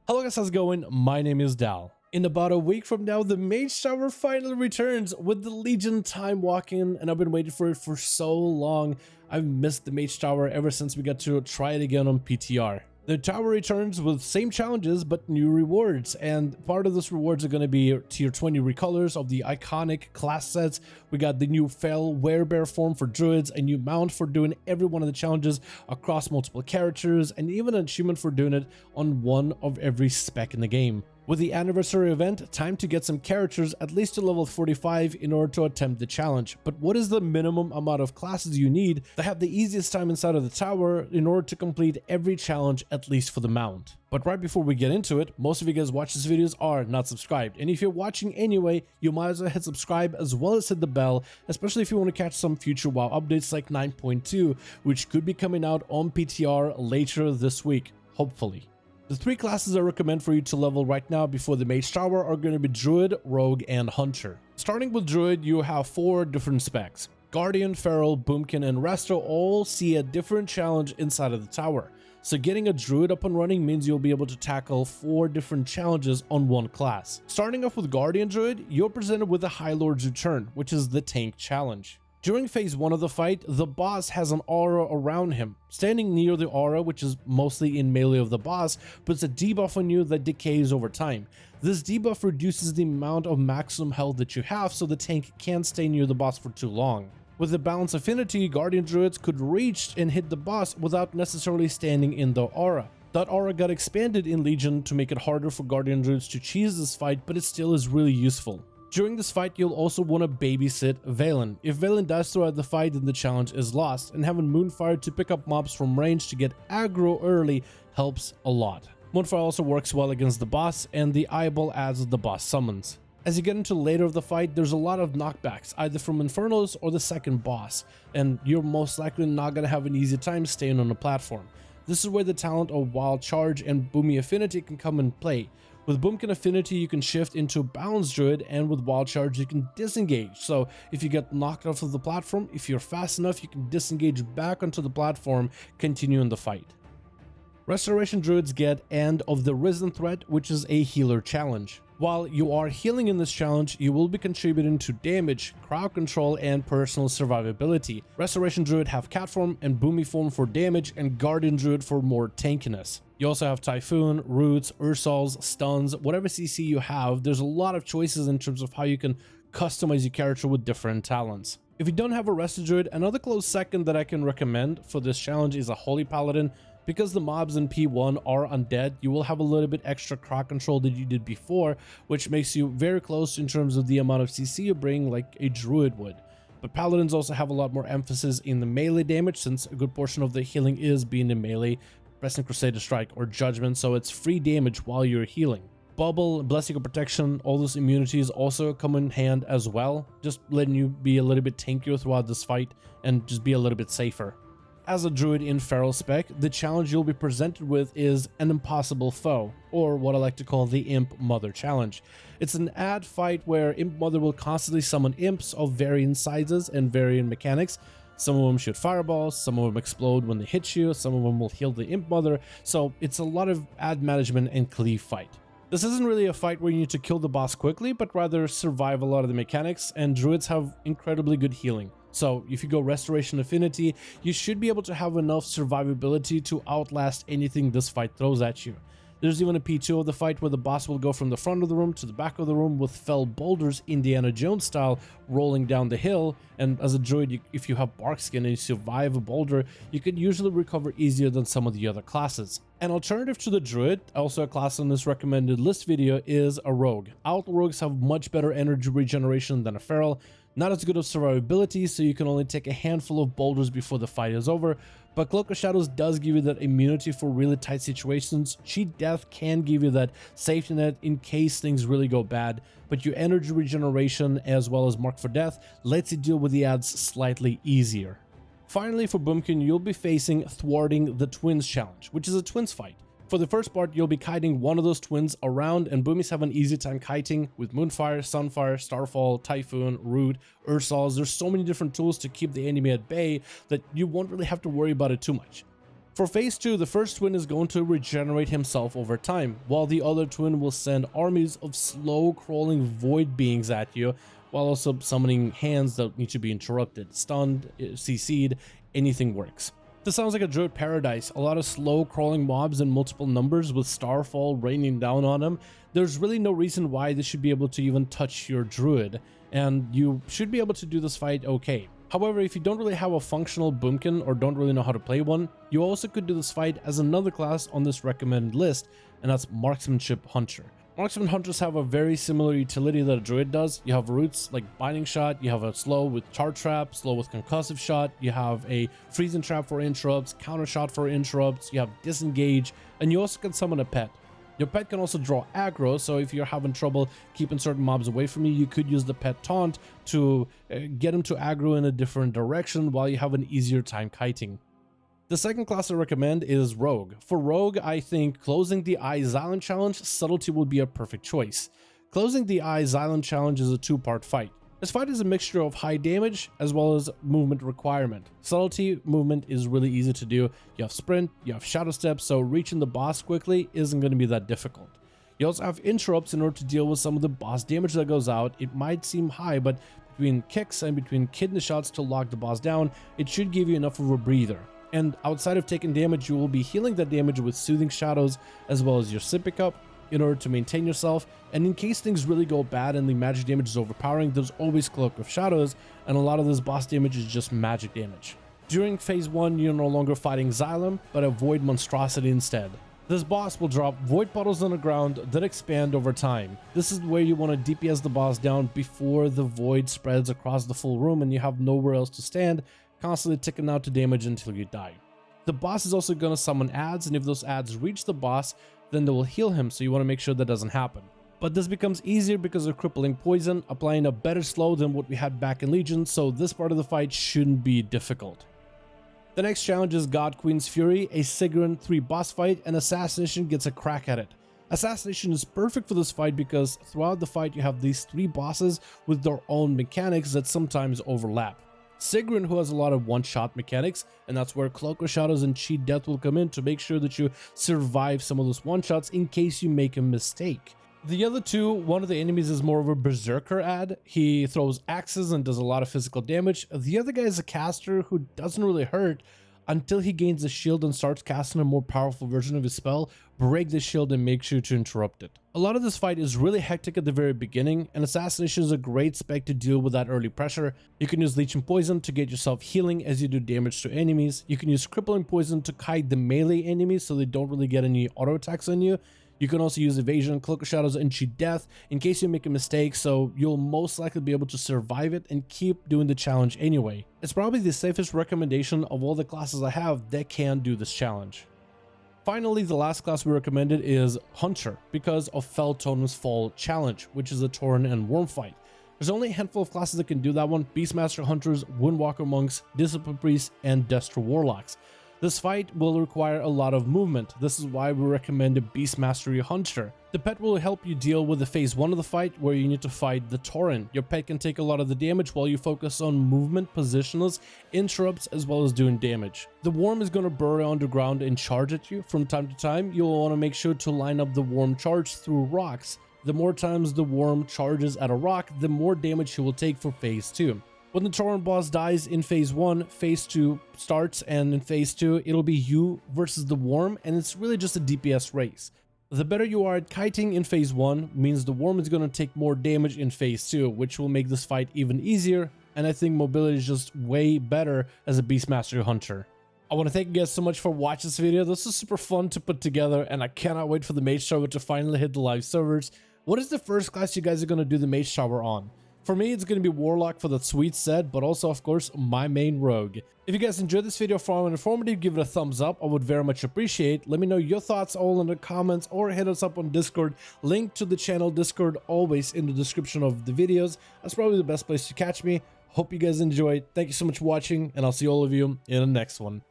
Hello guys, how's it going? My name is Dal. In about a week from now, the Mage Tower finally returns with the Legion time walk-in, and I've been waiting for it for so long. I've missed the Mage Tower ever since we got to try it again on PTR. The tower returns with same challenges but new rewards, and part of those rewards are going to be tier 20 recolors of the iconic class sets. We got the new Fell Werebear form for Druids, a new mount for doing every one of the challenges across multiple characters, and even an achievement for doing it on one of every spec in the game. With the anniversary event, time to get some characters at least to level 45 in order to attempt the challenge. But what is the minimum amount of classes you need to have the easiest time inside of the tower in order to complete every challenge, at least for the mount? But right before we get into it, most of you guys watch these videos are not subscribed, and if you're watching anyway, you might as well hit subscribe as well as hit the bell, especially if you want to catch some future WoW updates like 9.2, which could be coming out on PTR later this week, hopefully. The three classes I recommend for you to level right now before the Mage Tower are going to be Druid, Rogue, and Hunter. Starting with Druid, you have 4 different specs. Guardian, Feral, Boomkin, and Resto all see a different challenge inside of the tower. So getting a Druid up and running means you'll be able to tackle 4 different challenges on one class. Starting off with Guardian Druid, you're presented with the High Lord's Return, which is the tank challenge. During phase 1 of the fight, the boss has an aura around him. Standing near the aura, which is mostly in melee of the boss, puts a debuff on you that decays over time. This debuff reduces the amount of maximum health that you have, so the tank can't stay near the boss for too long. With the balance affinity, Guardian Druids could reach and hit the boss without necessarily standing in the aura. That aura got expanded in Legion to make it harder for Guardian Druids to cheese this fight, but it still is really useful. During this fight, you'll also want to babysit Valen. If Valen dies throughout the fight, then the challenge is lost, and having Moonfire to pick up mobs from range to get aggro early helps a lot. Moonfire also works well against the boss, and the eyeball adds the boss summons. As you get into later of the fight, there's a lot of knockbacks, either from Infernos or the second boss, and you're most likely not going to have an easy time staying on the platform. This is where the talent of Wild Charge and Boomy Affinity can come in play. With Boomkin Affinity, you can shift into Balance Druid, and with Wild Charge, you can disengage. So if you get knocked off of the platform, if you're fast enough, you can disengage back onto the platform, continuing the fight. Restoration Druids get End of the Risen Threat, which is a healer challenge. While you are healing in this challenge, you will be contributing to damage, crowd control, and personal survivability. Restoration Druid have Cat form and Boomy form for damage, and Guardian Druid for more tankiness. You also have Typhoon, Roots, Ursols, Stuns, whatever CC you have. There's a lot of choices in terms of how you can customize your character with different talents. If you don't have a Rested Druid, another close second that I can recommend for this challenge is a Holy Paladin. Because the mobs in P1 are undead, you will have a little bit extra crowd control than you did before, which makes you very close in terms of the amount of CC you bring, like a Druid would. But Paladins also have a lot more emphasis in the melee damage, since a good portion of the healing is being in melee, pressing Crusader Strike or Judgment, so it's free damage while you're healing. Bubble, Blessing of Protection, all those immunities also come in hand as well, just letting you be a little bit tankier throughout this fight and just be a little bit safer. As a Druid in Feral spec, the challenge you'll be presented with is an Impossible Foe, or what I like to call the Imp Mother challenge. It's an ad fight where Imp Mother will constantly summon imps of varying sizes and varying mechanics. Some of them shoot fireballs, some of them explode when they hit you, some of them will heal the Imp Mother, so it's a lot of ad management and cleave fight. This isn't really a fight where you need to kill the boss quickly, but rather survive a lot of the mechanics, and Druids have incredibly good healing. So if you go Restoration Affinity, you should be able to have enough survivability to outlast anything this fight throws at you. There's even a P2 of the fight where the boss will go from the front of the room to the back of the room with fell boulders Indiana Jones style rolling down the hill, and as a Druid, if you have Bark Skin and you survive a boulder, you can usually recover easier than some of the other classes. An alternative to the Druid, also a class on this recommended list video, is a Rogue. Out Rogues have much better energy regeneration than a Feral, not as good of survivability, so you can only take a handful of boulders before the fight is over, but Cloak of Shadows does give you that immunity for really tight situations. Cheat Death can give you that safety net in case things really go bad, but your energy regeneration as well as Mark for Death lets you deal with the ads slightly easier. Finally, for Boomkin, you'll be facing Thwarting the Twins challenge, which is a twins fight. For the first part, you'll be kiting one of those twins around, and Boomies have an easy time kiting with Moonfire, Sunfire, Starfall, Typhoon, Root, Ursols. There's so many different tools to keep the enemy at bay that you won't really have to worry about it too much. For phase 2, the first twin is going to regenerate himself over time, while the other twin will send armies of slow crawling void beings at you, while also summoning hands that need to be interrupted, stunned, CC'd, anything works. This sounds like a druid paradise, a lot of slow crawling mobs in multiple numbers with starfall raining down on them. There's really no reason why this should be able to even touch your druid, and you should be able to do this fight okay. However, if you don't really have a functional boomkin or don't really know how to play one, you also could do this fight as another class on this recommended list, and that's Marksmanship Hunter. Marksman Hunters have a very similar utility that a druid does. You have roots like Binding Shot, you have a slow with Charge Trap, slow with Concussive Shot, you have a Freezing Trap for interrupts, Counter Shot for interrupts, you have Disengage, and you also can summon a pet. Your pet can also draw aggro, so if you're having trouble keeping certain mobs away from you could use the pet taunt to get them to aggro in a different direction while you have an easier time kiting. The second class I recommend is Rogue. For Rogue, I think Closing the Eye Xylem Challenge, Subtlety would be a perfect choice. Closing the Eye Xylem Challenge is a two-part fight. This fight is a mixture of high damage as well as movement requirement. Subtlety movement is really easy to do. You have sprint, you have shadow step, so reaching the boss quickly isn't going to be that difficult. You also have interrupts in order to deal with some of the boss damage that goes out. It might seem high, but between kicks and between kidney shots to lock the boss down, it should give you enough of a breather. And outside of taking damage, you will be healing that damage with Soothing Shadows as well as your Sippy Cup in order to maintain yourself, and in case things really go bad and the magic damage is overpowering, there's always Cloak of Shadows, and a lot of this boss damage is just magic damage. During phase 1, you're no longer fighting Xylem, but a Void Monstrosity instead. This boss will drop Void Puddles on the ground that expand over time. This is where you want to DPS the boss down before the Void spreads across the full room and you have nowhere else to stand, constantly ticking out to damage until you die. The boss is also going to summon adds, and if those adds reach the boss, then they will heal him, so you want to make sure that doesn't happen. But this becomes easier because of Crippling Poison, applying a better slow than what we had back in Legion, so this part of the fight shouldn't be difficult. The next challenge is God Queen's Fury, a Sigrun 3 boss fight, and Assassination gets a crack at it. Assassination is perfect for this fight because throughout the fight you have these 3 bosses with their own mechanics that sometimes overlap. Sigrun, who has a lot of one-shot mechanics, and that's where Cloak of Shadows and Cheat Death will come in to make sure that you survive some of those one-shots in case you make a mistake. The other two, one of the enemies is more of a Berserker ad. He throws axes and does a lot of physical damage. The other guy is a caster who doesn't really hurt until he gains a shield and starts casting a more powerful version of his spell. Break the shield and make sure to interrupt it. A lot of this fight is really hectic at the very beginning, and Assassination is a great spec to deal with that early pressure. You can use Leech and Poison to get yourself healing as you do damage to enemies. You can use Crippling Poison to kite the melee enemies so they don't really get any auto attacks on you. You can also use Evasion, Cloak of Shadows, and Cheat Death in case you make a mistake, so you'll most likely be able to survive it and keep doing the challenge anyway. It's probably the safest recommendation of all the classes I have that can do this challenge. Finally, the last class we recommended is Hunter, because of Fell Totem's Fall challenge, which is a Tauren and Worm fight. There's only a handful of classes that can do that one: Beastmaster Hunters, Windwalker Monks, Discipline Priests, and Destro Warlocks. This fight will require a lot of movement. This is why we recommend a Beastmaster Hunter. The pet will help you deal with the phase 1 of the fight, where you need to fight the Tauren. Your pet can take a lot of the damage while you focus on movement, positionals, interrupts, as well as doing damage. The Worm is going to burrow underground and charge at you. From time to time, you'll want to make sure to line up the Worm charge through rocks. The more times the Worm charges at a rock, the more damage he will take for phase 2. When the Tauren boss dies in phase 1, phase 2 starts, and in phase 2 it'll be you versus the Worm, and it's really just a DPS race. The better you are at kiting in phase 1 means the Worm is going to take more damage in phase 2, which will make this fight even easier, and I think mobility is just way better as a Beastmaster Hunter. I want to thank you guys so much for watching this video. This is super fun to put together, and I cannot wait for the Mage Tower to finally hit the live servers. What is the first class you guys are going to do the Mage Tower on? For me, it's going to be Warlock for that sweet set, but also, of course, my main rogue. If you guys enjoyed this video, found it informative, give it a thumbs up. I would very much appreciate. Let me know your thoughts all in the comments, or hit us up on Discord. Link to the channel Discord always in the description of the videos. That's probably the best place to catch me. Hope you guys enjoyed. Thank you so much for watching, and I'll see all of you in the next one.